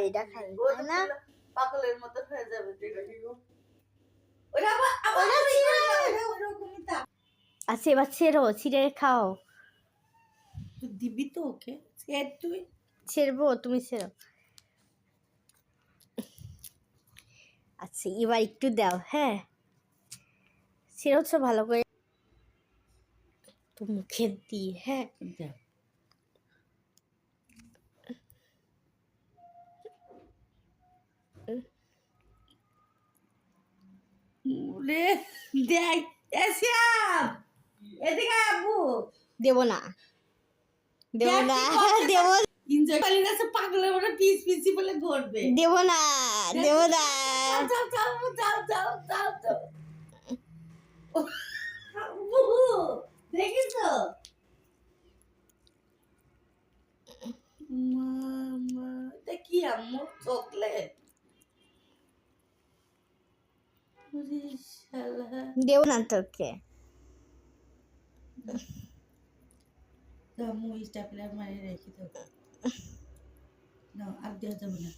এটা খাই না পাগলের মতো হয়ে যাবে। আচ্ছা এবার ছিঁড়ে খাও। দিবি তো ওকে, তুই ছেড়বো, তুমি ছেড়ো। আচ্ছা এবার একটু দাও, হ্যাঁ ছেড়েছ ভালো করে তো মুখে দিয়ে, হ্যাঁ দেখ এদিকে আব্বু দেবো না দেবো না দেবো এনজয় পালি না, পাগলের মতো পিস পিসি বলে ঘুরবে। দেবো না দেবো না যাও যাও যাও যাও যাও যাও। আব্বু দেখিছো মামা, এটা কি আম্মু? চকলেট। দেবো না তোকে। আম্মু স্টাপলার মারি রেখে দেবো না, আর দেওয়া যাবে না।